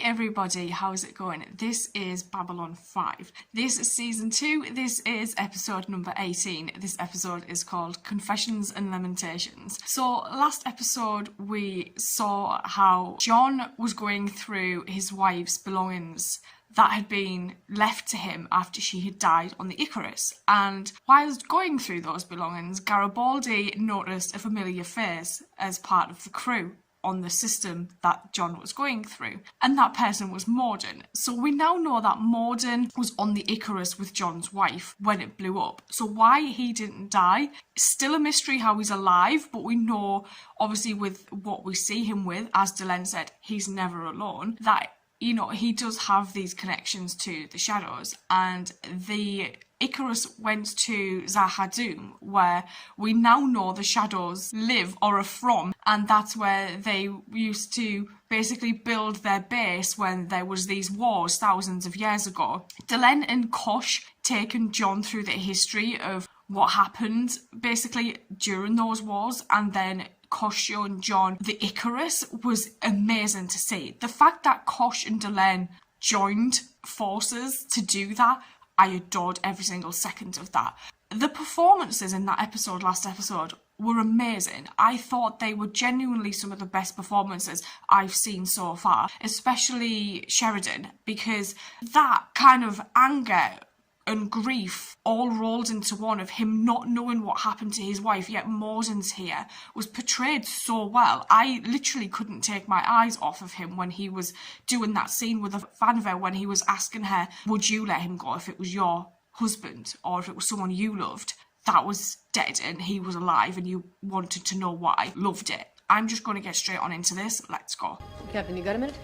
everybody, how's it going? This is Babylon 5. This is season 2, this is episode number 18. This episode is called Confessions and Lamentations. So last episode we saw how John was going through his wife's belongings that had been left to him after she had died on the Icarus. And whilst going through those belongings, Garibaldi noticed a familiar face as part of the crew on the system that John was going through, and that person was Morden. So we now know that Morden was on the Icarus with John's wife when it blew up. So why he didn't die, still a mystery how he's alive, but we know, obviously with what we see him with, as Delenn said, he's never alone, that, you know, he does have these connections to the shadows. And the Icarus went to Zahadum, where we now know the shadows live or are from, and that's where they used to basically build their base when there was these wars thousands of years ago. Delenn and Kosh taken John through the history of what happened basically during those wars, and then Kosh showing John the Icarus was amazing to see. The fact that Kosh and Delenn joined forces to do that, I adored every single second of that. The performances in that episode, last episode, were amazing. I thought they were genuinely some of the best performances I've seen so far, especially Sheridan, because that kind of anger and grief all rolled into one of him not knowing what happened to his wife, yet Morden's here, was portrayed so well. I literally couldn't take my eyes off of him when he was doing that scene with Vanver, when he was asking her, would you let him go if it was your husband or if it was someone you loved that was dead and he was alive and you wanted to know why. Loved it. I'm just going to get straight on into this. Let's go. Captain, you got a minute?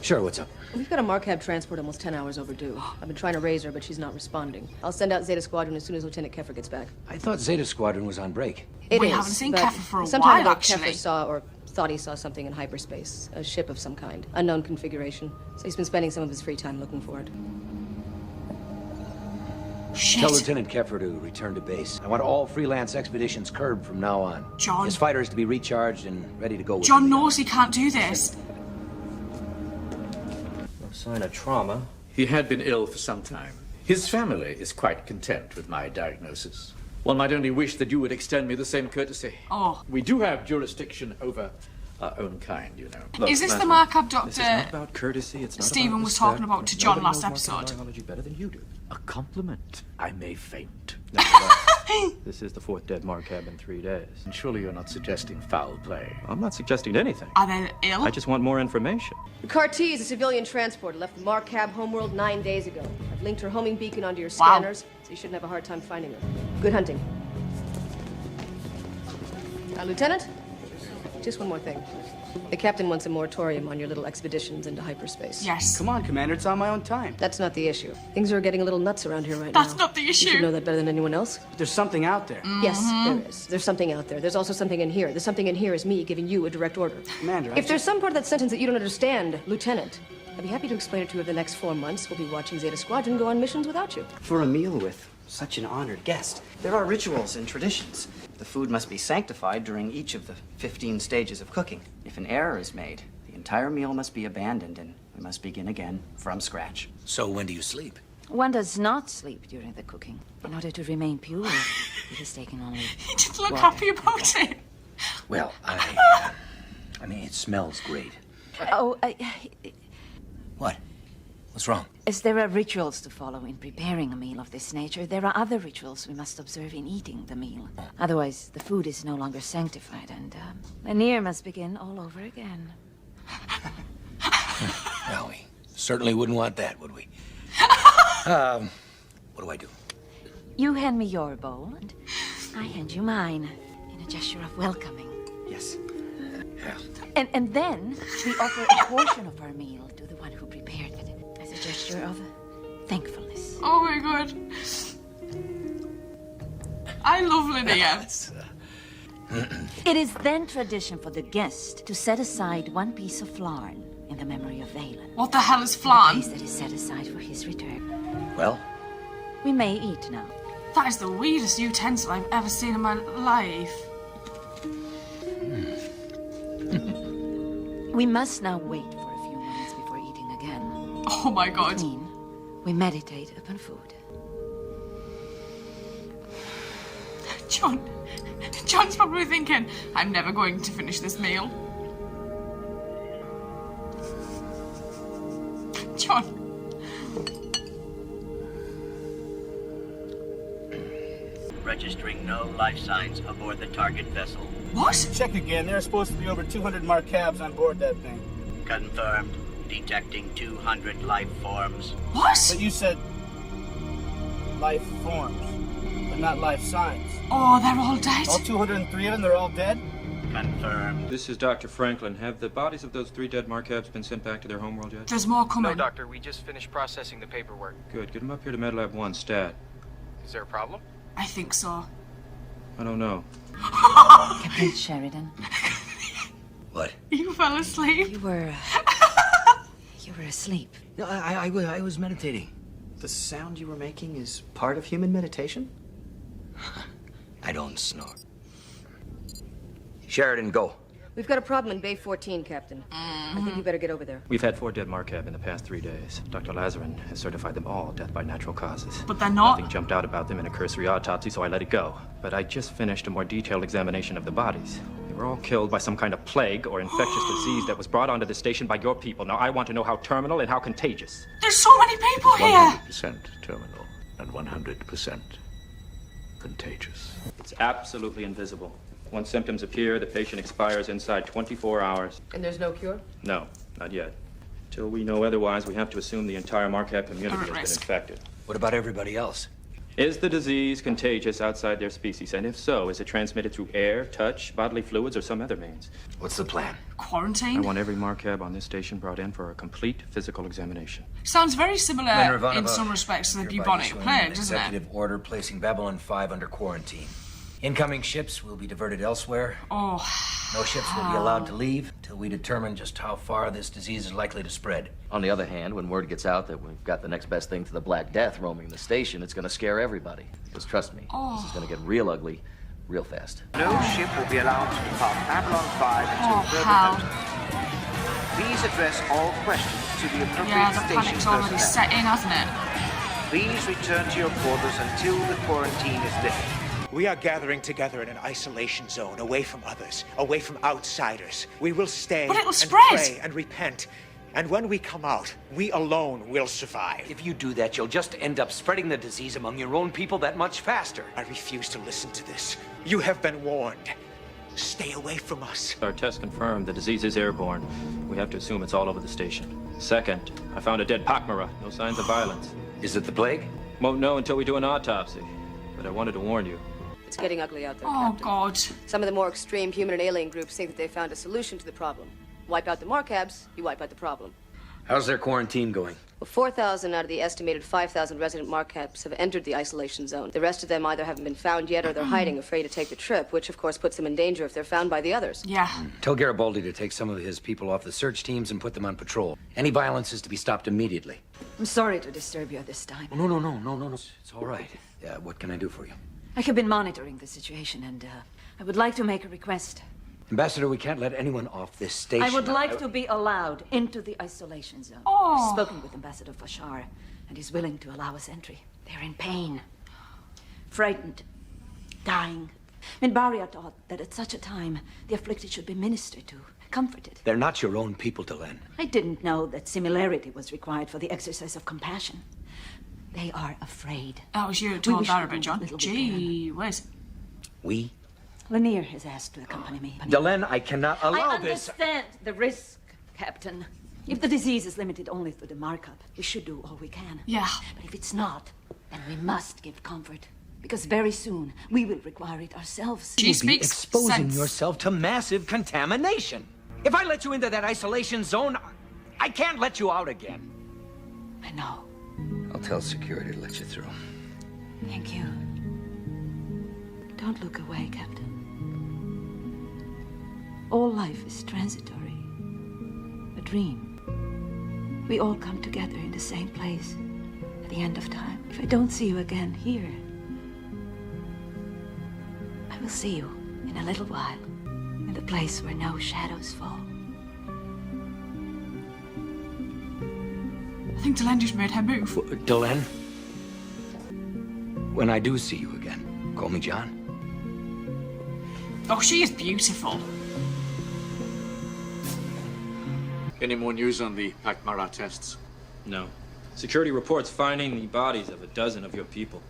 Sure, what's up? We've got a Markhab transport almost 10 hours overdue. I've been trying to raise her, but she's not responding. I'll send out Zeta Squadron as soon as Lieutenant Keffer gets back. I thought Zeta Squadron was on break. We haven't seen Keffer for a sometime while, ago, actually. Keffer saw or thought he saw something in hyperspace. A ship of some kind. Unknown configuration. So he's been spending some of his free time looking for it. Shit. Tell Lieutenant Keffer to return to base. I want all freelance expeditions curbed from now on. John. His fighters to be recharged and ready to go with John him. knows he can't do this. No sign of trauma. He had been ill for some time. His family is quite content with my diagnosis. One might only wish that you would extend me the same courtesy. Oh. We do have jurisdiction over our own kind, you know. Look, Is this the Laszlo, Markhab This is not doctor about courtesy. It's not Stephen about was respect. talking about to John Nobody last knows molecular episode? biology better than you do. A compliment. I may faint. No, no. This is the fourth dead Markhab in 3 days. And surely you're not suggesting foul play. I'm not suggesting anything. Are they ill? I just want more information. The CAR-T is a civilian transport. Left the Markhab homeworld 9 days ago. I've linked her homing beacon onto your Wow. scanners, so you shouldn't have a hard time finding her. Good hunting. Lieutenant? Just one more thing. The captain wants a moratorium on your little expeditions into hyperspace. Yes. Come on, Commander, it's on my own time. That's not the issue. Things are getting a little nuts around here right now. That's not the You should issue. know that better than anyone else. But there's something out there. Yes, there is. There's something out there. There's also something in here. The something in here is me giving you a direct order. Commander, If there's some part of that sentence that you don't understand, Lieutenant, I'd be happy to explain it to you over the next 4 months. We'll be watching Zeta Squadron go on missions without you. For a meal with such an honored guest, there are rituals and traditions. The food must be sanctified during each of the 15 stages of cooking. If an error is made, the entire meal must be abandoned and we must begin again from scratch. So when do you sleep? One does not sleep during the cooking. In order to remain pure, it is taken only. He didn't look water. happy about it. Well, I mean, it smells great. Oh, What? What's wrong? as there are rituals to follow in preparing a meal of this nature, there are other rituals we must observe in eating the meal. Otherwise, the food is no longer sanctified, and Lanier must begin all over again. Well, we certainly wouldn't want that, would we? What do I do? You hand me your bowl, and I hand you mine, in a gesture of welcoming. Yes. And then we offer a portion of our meal to the one who prepared it, as a gesture of thankfulness. Oh my god. I love Linnea. It is then tradition for the guest to set aside one piece of flarn in the memory of Valen. What the hell is The flan? place that is set aside for his return. Well, We may eat now. That is the weirdest utensil I've ever seen in my life. We must now wait for a few moments before eating Oh my god. Between, we meditate upon food. John's probably thinking, I'm never going to finish this meal. John. Registering no life signs aboard the target vessel. What? Check again. There are supposed to be over 200 Markhabs on board that thing. Confirmed. Detecting 200 life forms. What? But you said life forms, but not life signs. Oh, they're all dead. All 203 of them, they're all dead? Confirmed. This is Dr. Franklin. Have the bodies of those 3 dead Markhabs been sent back to their homeworld yet? There's more coming. No, Doctor. We just finished processing the paperwork. Good. Get them up here to MedLab 1, stat. Is there a problem? I think so. I don't know. Captain Sheridan, What? You fell asleep. you were asleep. No, I was meditating. The sound you were making is part of human meditation? I don't snore. Sheridan, go. We've got a problem in Bay 14, Captain. I think you better get over there. We've had 4 dead Markhab in the past 3 days. Dr. Lazarin has certified them all death by natural causes. But they're not. Nothing jumped out about them in a cursory autopsy, so I let it go. But I just finished a more detailed examination of the bodies. They were all killed by some kind of plague or infectious disease that was brought onto the station by your people. Now, I want to know how terminal and how contagious. There's so many people here. 100% terminal and 100% contagious. It's absolutely invisible. Once symptoms appear, the patient expires inside 24 hours. And there's no cure? No, not yet. Till we know otherwise, we have to assume the entire Markhab community They're at has been risk. infected. What about everybody else? Is the disease contagious outside their species? And if so, is it transmitted through air, touch, bodily fluids, or some other means? What's the plan? I Quarantine? want every Markhab on this station brought in for a complete physical examination. Sounds very similar Commander in Ivanova, some respects to the hereby bubonic issuing plague, an doesn't it? executive order placing Babylon 5 under quarantine. Incoming ships will be diverted elsewhere. Oh, No ships will be allowed to leave until we determine just how far this disease is likely to spread. On the other hand, when word gets out that we've got the next best thing to the Black Death roaming the station, it's going to scare everybody. Because trust me, this is going to get real ugly real fast. No ship will be allowed to depart Babylon 5 until further hell. notice. Please address all questions to the appropriate Yeah, the station panic's already personnel. set in, hasn't it? Please return to your quarters until the quarantine is lifted. We are gathering together in an isolation zone, away from others, away from outsiders. We will stay But it'll and spread. pray and repent. And when we come out, we alone will survive. If you do that, you'll just end up spreading the disease among your own people that much faster. I refuse to listen to this. You have been warned. Stay away from us. Our tests confirm the disease is airborne. We have to assume it's all over the station. Second, I found a dead Pakmara. No signs of violence. Is it the plague? Won't know until we do an autopsy. But I wanted to warn you. It's getting ugly out there, Oh, Captain. God. Some of the more extreme human and alien groups think that they found a solution to the problem. Wipe out the Markhabs, you wipe out the problem. How's their quarantine going? Well, 4,000 out of the estimated 5,000 resident Markhabs have entered the isolation zone. The rest of them either haven't been found yet or they're hiding, afraid to take the trip, which of course puts them in danger if they're found by the others. Yeah. Tell Garibaldi to take some of his people off the search teams and put them on patrol. Any violence is to be stopped immediately. I'm sorry to disturb you this time. No. It's all right. What can I do for you? I have been monitoring the situation, and I would like to make a request. Ambassador, we can't let anyone off this station. I would like to be allowed into the isolation zone. Oh. I've spoken with Ambassador Fashar, and he's willing to allow us entry. They're in pain, frightened, dying. Minbaria taught that at such a time, the afflicted should be ministered to, comforted. They're not your own people, Delenn. I didn't know that similarity was required for the exercise of compassion. They are afraid. That was you who We told wish that to a bit, do John. what little we Gee whiz. We? Lanier has asked to accompany me. Delenn, I cannot allow I this. understand the risk, Captain. If the disease is limited only to the Markhab, we should do all we can. Yeah. But if it's not, then we must give comfort. Because very soon, we will require it ourselves. She You'll be speaks exposing sense. yourself to massive contamination. If I let you into that isolation zone, I can't let you out again. I know. I'll tell security to let you through. Thank you. Don't look away, Captain. All life is transitory. A dream. We all come together in the same place at the end of time. If I don't see you again here, I will see you in a little while in the place where no shadows fall. think Delenn just made her move. Delenn, when I do see you again, call me John. Oh, she is beautiful. Any more news on the Pakmara tests? No. Security reports finding the bodies of a dozen of your people.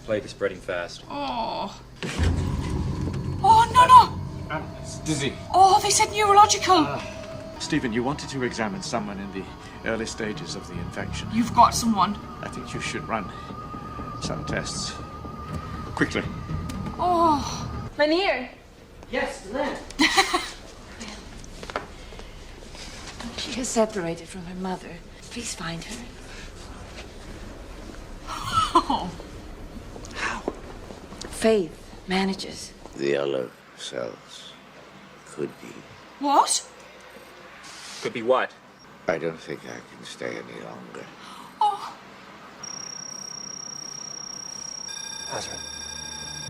Plague is spreading fast. Oh. Oh, no. It's dizzy. Oh, they said neurological. Stephen, you wanted to examine someone in the early stages of the infection. You've got someone. I think you should run some tests. Quickly. Oh. Mynheer. Yes, Delenn. She has separated from her mother. Please find her. Oh. Faith manages. The yellow cells could be. What? Could be what? I don't think I can stay any longer. Oh.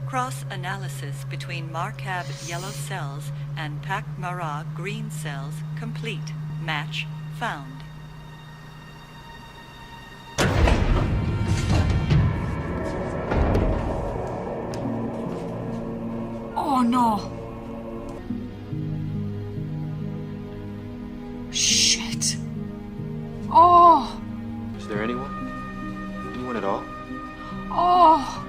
Cross-analysis between Markhab yellow cells and Pakmara green cells complete. Match found. Oh no. Shit. Oh. Is there anyone? Anyone at all? Oh.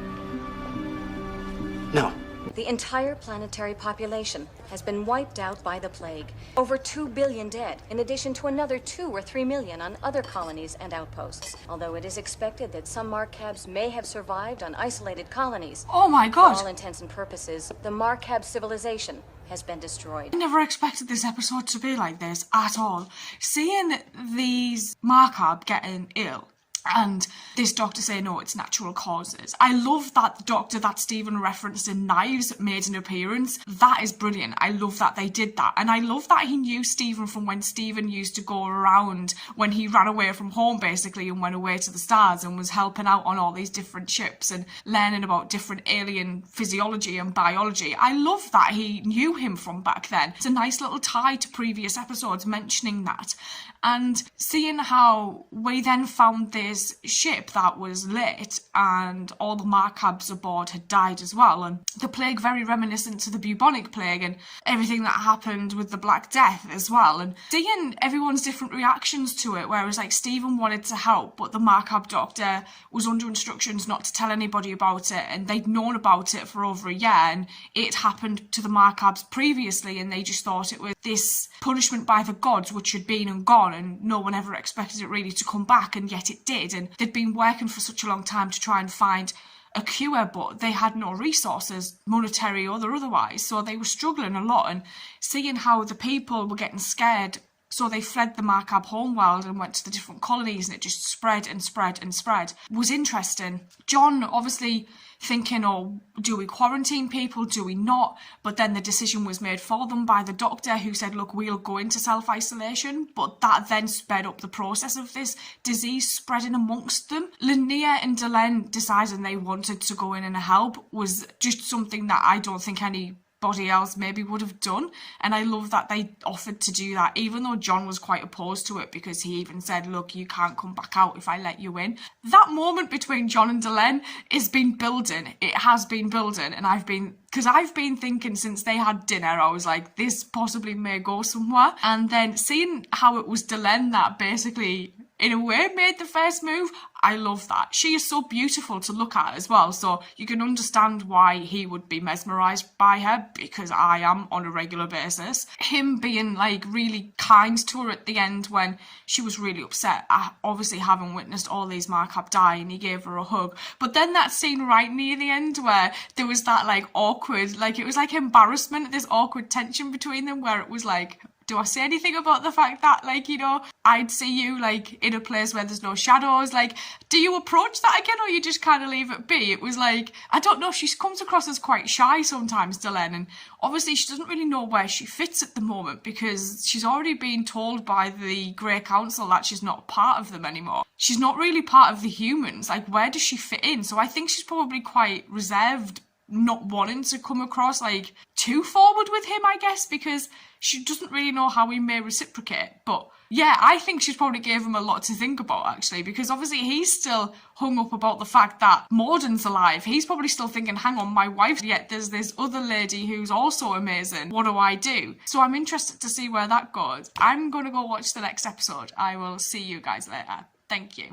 No. The entire planetary population has been wiped out by the plague. Over 2 billion dead, in addition to another 2 or 3 million on other colonies and outposts. Although it is expected that some Markhabs may have survived on isolated colonies. Oh my god. For all intents and purposes, the Markhab civilization has been destroyed. I never expected this episode to be like this at all. Seeing these Markhab getting ill and this doctor say no, it's natural causes. I love that the doctor that Stephen referenced in Knives made an appearance. That is brilliant. I love that they did that. And I love that he knew Stephen from when Stephen used to go around when he ran away from home basically and went away to the stars and was helping out on all these different ships and learning about different alien physiology and biology. I love that he knew him from back then. It's a nice little tie to previous episodes mentioning that. And seeing how we then found this ship that was lit and all the Markhabs aboard had died as well, and the plague very reminiscent to the bubonic plague and everything that happened with the Black Death as well, and seeing everyone's different reactions to it, whereas like Stephen wanted to help but the Markhab doctor was under instructions not to tell anybody about it, and they'd known about it for over a year and it happened to the Markhabs previously and they just thought it was this punishment by the gods which had been and gone and no one ever expected it really to come back, and yet it did. And they'd been working for such a long time to try and find a cure, but they had no resources, monetary or otherwise, so they were struggling a lot. And seeing how the people were getting scared, so they fled the Markhab homeworld and went to the different colonies, and it just spread and spread and spread, was interesting. John obviously thinking, oh, do we quarantine people, do we not? But then the decision was made for them by the doctor, who said, look, we'll go into self-isolation. But that then sped up the process of this disease spreading amongst them. Linnea and Delenn deciding they wanted to go in and help was just something that I don't think anybody else maybe would have done, and I love that they offered to do that, even though John was quite opposed to it because he even said, look, you can't come back out if I let you in. That moment between John and Delenn has been building. It has been building, and I've been thinking since they had dinner, I was like, this possibly may go somewhere. And then seeing how it was Delenn that basically in a way made the first move, I love that. She is so beautiful to look at as well, so you can understand why he would be mesmerised by her, because I am on a regular basis. Him being like really kind to her at the end when she was really upset, obviously having witnessed all these Markhab die, and he gave her a hug. But then that scene right near the end where there was that like awkward, like it was like embarrassment, this awkward tension between them where it was like, do I say anything about the fact that, like, you know, I'd see you, like, in a place where there's no shadows? Like, do you approach that again, or you just kind of leave it be? It was like, I don't know, she comes across as quite shy sometimes, Delenn, and obviously she doesn't really know where she fits at the moment because she's already been told by the Grey Council that she's not part of them anymore. She's not really part of the humans. Like, where does she fit in? So I think she's probably quite reserved, not wanting to come across like too forward with him, I guess, because she doesn't really know how he may reciprocate. But Yeah, I think she probably gave him a lot to think about, actually, because obviously he's still hung up about the fact that Morden's alive. He's probably still thinking, hang on, my wife, yet there's this other lady who's also amazing. What do I do? So I'm interested to see where that goes. I'm going to go watch the next episode. I will see you guys later. Thank you.